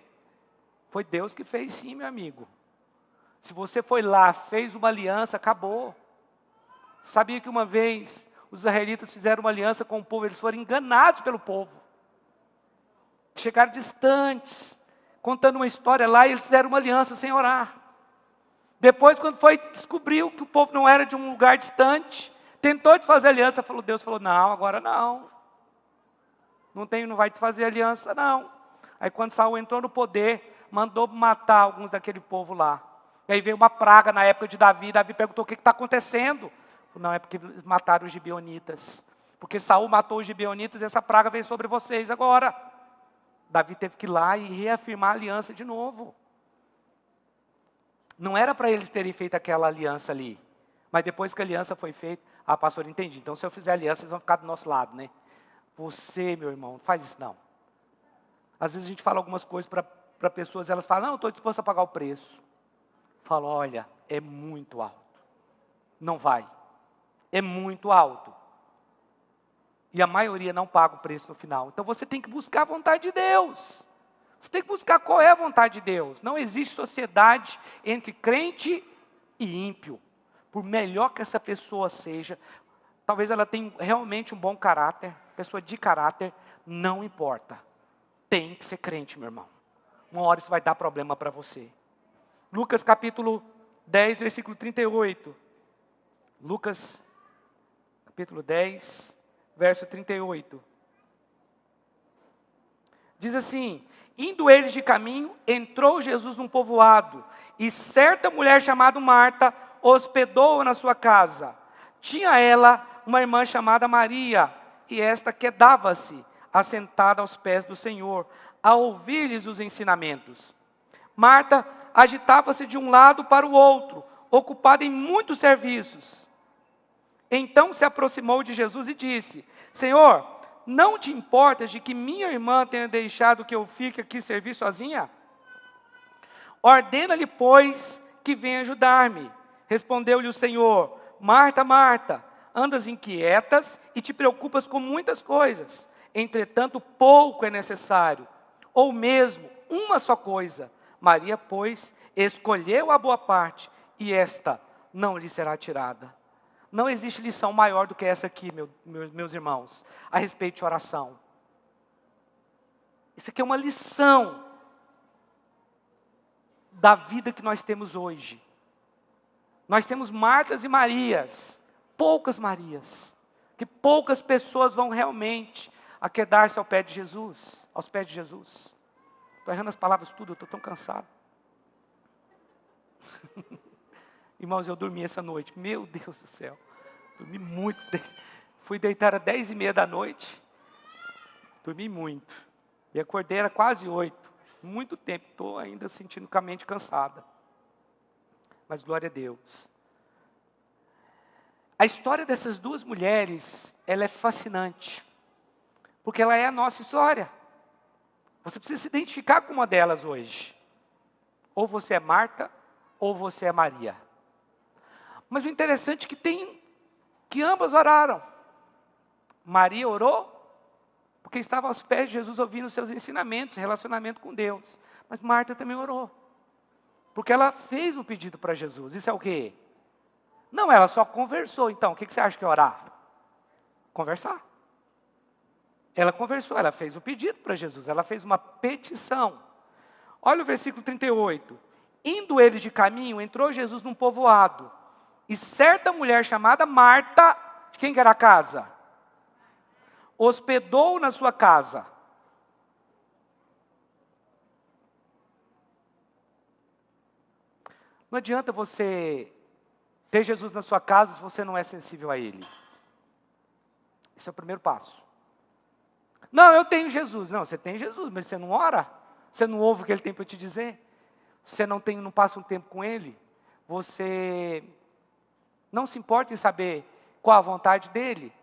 Foi Deus que fez sim, meu amigo. Se você foi lá, fez uma aliança, acabou. Sabia que uma vez os israelitas fizeram uma aliança com o povo, eles foram enganados pelo povo. Chegaram distantes, contando uma história lá, e eles fizeram uma aliança sem orar. Depois, quando descobriu que o povo não era de um lugar distante, tentou desfazer a aliança, Deus falou, não, agora não. Não vai desfazer a aliança, não. Aí quando Saul entrou no poder, mandou matar alguns daquele povo lá. E aí veio uma praga na época de Davi. Davi perguntou, o que está acontecendo? Não, é porque mataram os gibeonitas. Porque Saul matou os gibeonitas e essa praga veio sobre vocês agora. Davi teve que ir lá e reafirmar a aliança de novo. Não era para eles terem feito aquela aliança ali. Mas depois que a aliança foi feita, pastor, entendi. Então se eu fizer aliança, eles vão ficar do nosso lado, né? Você, meu irmão, não faz isso não. Às vezes a gente fala algumas coisas para pessoas, elas falam, não, eu estou disposto a pagar o preço. Falo, olha, é muito alto. Não vai. É muito alto. E a maioria não paga o preço no final. Então você tem que buscar a vontade de Deus. Você tem que buscar qual é a vontade de Deus. Não existe sociedade entre crente e ímpio. Por melhor que essa pessoa seja, talvez ela tenha realmente um bom caráter, pessoa de caráter, não importa. tem que ser crente, meu irmão. Uma hora isso vai dar problema para você. Lucas capítulo 10, versículo 38. Lucas capítulo 10, verso 38. Diz assim: indo eles de caminho, entrou Jesus num povoado, e certa mulher chamada Marta hospedou-o na sua casa. Tinha ela uma irmã chamada Maria, e esta quedava-se assentada aos pés do Senhor, a ouvir-lhes os ensinamentos. Marta agitava-se de um lado para o outro, ocupada em muitos serviços. Então se aproximou de Jesus e disse: Senhor, não te importas de que minha irmã tenha deixado que eu fique aqui servir sozinha? Ordena-lhe, pois, que venha ajudar-me. Respondeu-lhe o Senhor: Marta, Marta, andas inquietas e te preocupas com muitas coisas. Entretanto, pouco é necessário, ou mesmo uma só coisa. Maria, pois, escolheu a boa parte, e esta não lhe será tirada. Não existe lição maior do que essa aqui, meus irmãos, a respeito de oração. Isso aqui é uma lição da vida que nós temos hoje. Nós temos Martas e Marias, poucas Marias, que poucas pessoas vão realmente aquedar-se aos pés de Jesus. Estou errando as palavras tudo, eu estou tão cansado. Irmãos, eu dormi essa noite, meu Deus do céu, dormi muito, fui deitar às 10h30 da noite, dormi muito, e acordei era quase 8, muito tempo, estou ainda sentindo com a mente cansada, mas glória a Deus. A história dessas duas mulheres, ela é fascinante, porque ela é a nossa história. Você precisa se identificar com uma delas hoje, ou você é Marta, ou você é Maria. Mas o interessante é que ambas oraram. Maria orou, porque estava aos pés de Jesus ouvindo os seus ensinamentos, relacionamento com Deus. Mas Marta também orou, porque ela fez um pedido para Jesus. Isso é o quê? Não, ela só conversou. Então, o que você acha que é orar? Conversar. Ela conversou, ela fez um pedido para Jesus, ela fez uma petição. Olha o versículo 38. Indo eles de caminho, entrou Jesus num povoado, e certa mulher chamada Marta, de quem que era a casa? Hospedou na sua casa. Não adianta você ter Jesus na sua casa se você não é sensível a Ele. Esse é o primeiro passo. Não, eu tenho Jesus. Não, você tem Jesus, mas você não ora? Você não ouve o que Ele tem para te dizer? Você não passa um tempo com Ele? Você não se importa em saber qual a vontade dEle?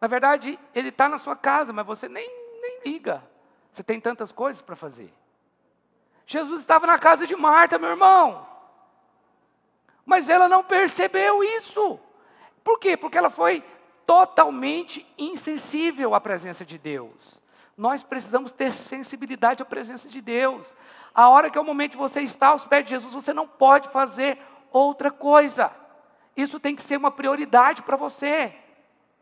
Na verdade, Ele está na sua casa, mas você nem liga. Você tem tantas coisas para fazer. Jesus estava na casa de Marta, meu irmão. Mas ela não percebeu isso. Por quê? Porque ela foi totalmente insensível à presença de Deus. Nós precisamos ter sensibilidade à presença de Deus. A hora que é o momento de você estar aos pés de Jesus, você não pode fazer outra coisa. Isso tem que ser uma prioridade para você.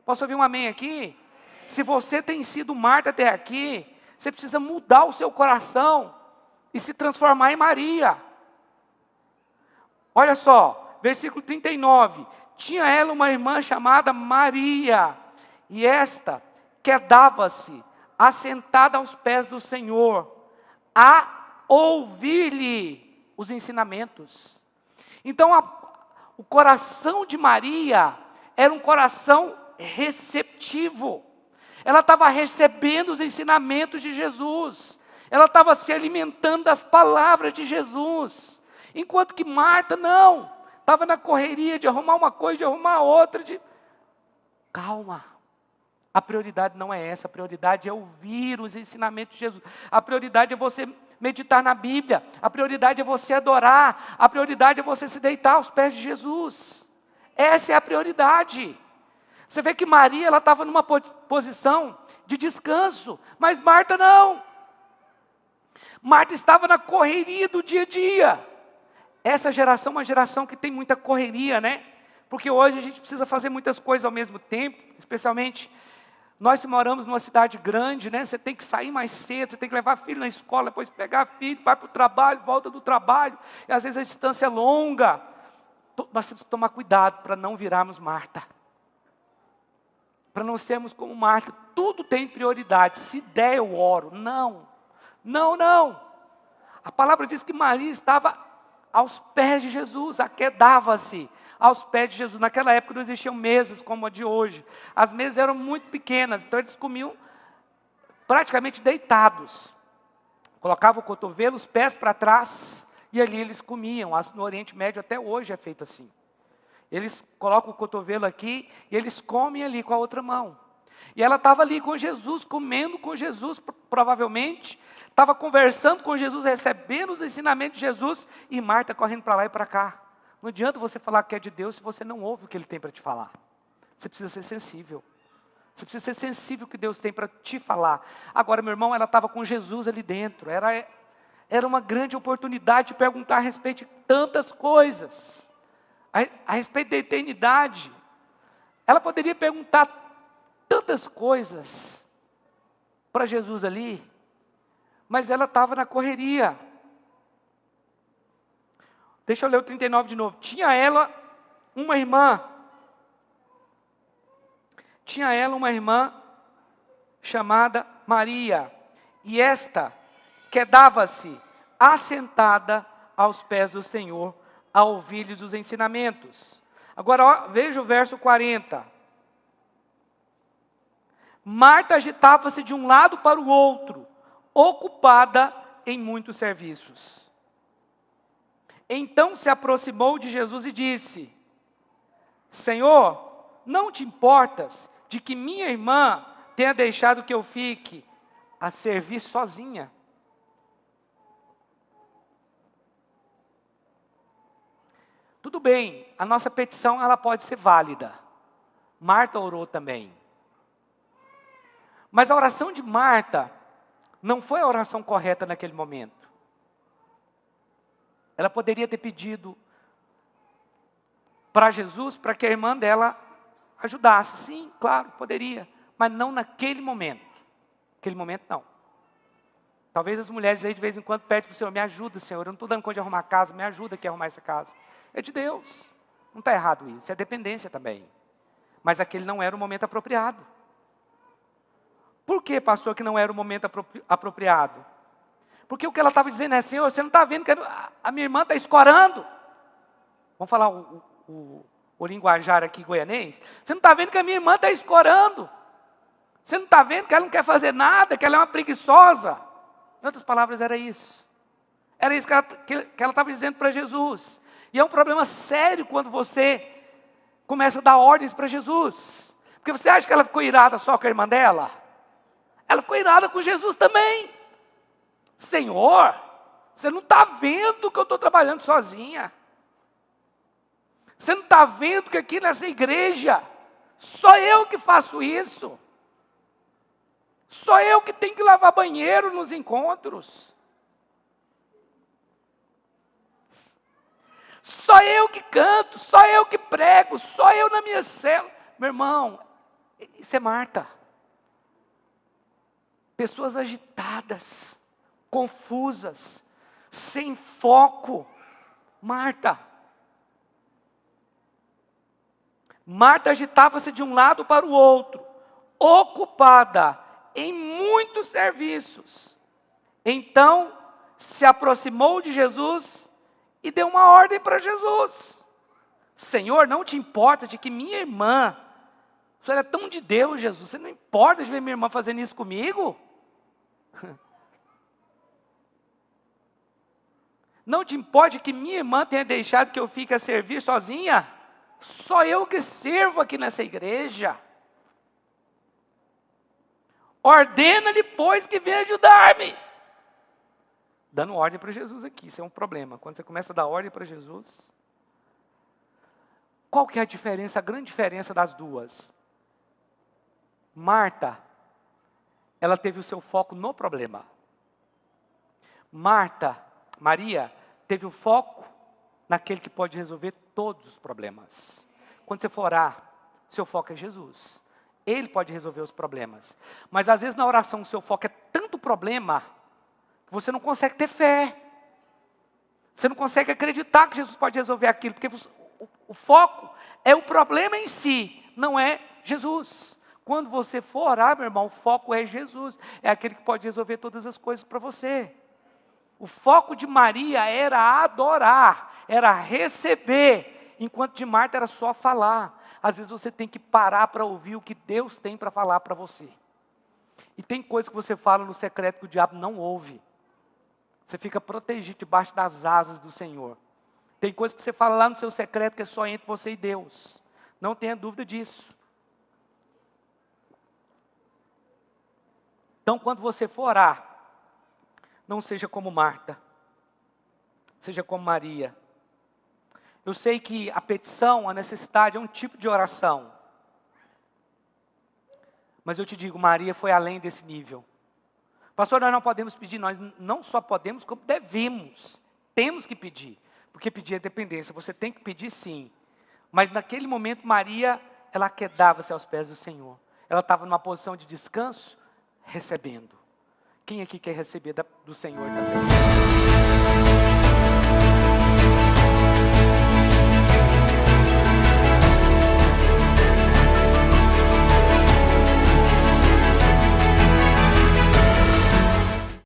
Posso ouvir um amém aqui? Se você tem sido Marta até aqui, você precisa mudar o seu coração e se transformar em Maria. Olha só, versículo 39. Tinha ela uma irmã chamada Maria, e esta quedava-se assentada aos pés do Senhor, a ouvir-lhe os ensinamentos. Então, o coração de Maria era um coração receptivo. Ela estava recebendo os ensinamentos de Jesus. Ela estava se alimentando das palavras de Jesus. Enquanto que Marta não, estava na correria de arrumar uma coisa, de arrumar outra. Calma. A prioridade não é essa, a prioridade é ouvir os ensinamentos de Jesus. A prioridade é você meditar na Bíblia. A prioridade é você adorar. A prioridade é você se deitar aos pés de Jesus. Essa é a prioridade. Você vê que Maria, ela estava numa posição de descanso, mas Marta não. Marta estava na correria do dia a dia. Essa geração é uma geração que tem muita correria, né? Porque hoje a gente precisa fazer muitas coisas ao mesmo tempo, especialmente Nós que moramos numa cidade grande, né? Você tem que sair mais cedo, você tem que levar filho na escola, depois pegar filho, vai para o trabalho, volta do trabalho. E às vezes a distância é longa. Nós temos que tomar cuidado para não virarmos Marta. Para não sermos como Marta. Tudo tem prioridade. Se der, eu oro. Não. Não, não. A palavra diz que Maria estava aos pés de Jesus, aquedava-se aos pés de Jesus. Naquela época não existiam mesas como a de hoje. As mesas eram muito pequenas, então eles comiam praticamente deitados. Colocavam o cotovelo, os pés para trás, e ali eles comiam. No Oriente Médio até hoje é feito assim. Eles colocam o cotovelo aqui, e eles comem ali com a outra mão. E ela estava ali com Jesus, comendo com Jesus, provavelmente. Estava conversando com Jesus, recebendo os ensinamentos de Jesus, e Marta correndo para lá e para cá. Não adianta você falar que é de Deus se você não ouve o que Ele tem para te falar. Você precisa ser sensível. Você precisa ser sensível ao que Deus tem para te falar. Agora, meu irmão, ela estava com Jesus ali dentro. Era uma grande oportunidade de perguntar a respeito de tantas coisas. A respeito da eternidade. Ela poderia perguntar tantas coisas para Jesus ali. Mas ela estava na correria. Deixa eu ler o 39 de novo. Tinha ela uma irmã chamada Maria. E esta quedava-se assentada aos pés do Senhor, a ouvir-lhes os ensinamentos. Agora veja o verso 40. Marta agitava-se de um lado para o outro, ocupada em muitos serviços. Então se aproximou de Jesus e disse: Senhor, não te importas de que minha irmã tenha deixado que eu fique a servir sozinha? Tudo bem, a nossa petição ela pode ser válida. Marta orou também. Mas a oração de Marta não foi a oração correta naquele momento. Ela poderia ter pedido para Jesus, para que a irmã dela ajudasse. Sim, claro, poderia. Mas não naquele momento. Naquele momento, não. Talvez as mulheres aí de vez em quando pedem para o Senhor: me ajuda, Senhor, eu não estou dando conta de arrumar a casa, me ajuda aqui a arrumar essa casa. É de Deus. Não está errado isso, é dependência também. Mas aquele não era o momento apropriado. Por que, pastor, que não era o momento apropriado? Porque o que ela estava dizendo é: Senhor, você não está vendo que a minha irmã está escorando? Vamos falar o linguajar aqui goianês? Você não está vendo que a minha irmã está escorando? Você não está vendo que ela não quer fazer nada, que ela é uma preguiçosa? Em outras palavras, era isso. Era isso que ela estava dizendo para Jesus. E é um problema sério quando você começa a dar ordens para Jesus. Porque você acha que ela ficou irada só com a irmã dela? Ela ficou irada com Jesus também. Senhor, você não está vendo que eu estou trabalhando sozinha? Você não está vendo que aqui nessa igreja, só eu que faço isso? Só eu que tenho que lavar banheiro nos encontros? Só eu que canto, só eu que prego, só eu na minha célula? Meu irmão, isso é Marta. Pessoas agitadas, confusas, sem foco. Marta agitava-se de um lado para o outro, ocupada em muitos serviços. Então se aproximou de Jesus e deu uma ordem para Jesus: Senhor, não te importa de que minha irmã, o Senhor é tão de Deus, Jesus, você não importa de ver minha irmã fazendo isso comigo? Não te importa que minha irmã tenha deixado que eu fique a servir sozinha? Só eu que sirvo aqui nessa igreja. Ordena-lhe, pois, que venha ajudar-me. Dando ordem para Jesus aqui, isso é um problema. Quando você começa a dar ordem para Jesus. Qual que é a diferença, a grande diferença das duas? Marta, ela teve o seu foco no problema. Maria, teve o foco naquele que pode resolver todos os problemas. Quando você for orar, seu foco é Jesus. Ele pode resolver os problemas. Mas às vezes na oração o seu foco é tanto problema, que você não consegue ter fé. Você não consegue acreditar que Jesus pode resolver aquilo, porque o foco é o problema em si, não é Jesus. Quando você for orar, meu irmão, o foco é Jesus. É aquele que pode resolver todas as coisas para você. O foco de Maria era adorar, era receber, enquanto de Marta era só falar. Às vezes você tem que parar para ouvir o que Deus tem para falar para você. E tem coisas que você fala no secreto que o diabo não ouve. Você fica protegido debaixo das asas do Senhor. Tem coisas que você fala lá no seu secreto que é só entre você e Deus. Não tenha dúvida disso. Então, quando você for orar, não seja como Marta, seja como Maria. Eu sei que a petição, a necessidade é um tipo de oração. Mas eu te digo, Maria foi além desse nível. Pastor, nós não podemos pedir, nós não só podemos, como devemos. Temos que pedir, porque pedir é dependência. Você tem que pedir sim. Mas naquele momento Maria, ela quedava-se aos pés do Senhor. Ela estava numa posição de descanso, recebendo. Quem aqui quer receber do Senhor também?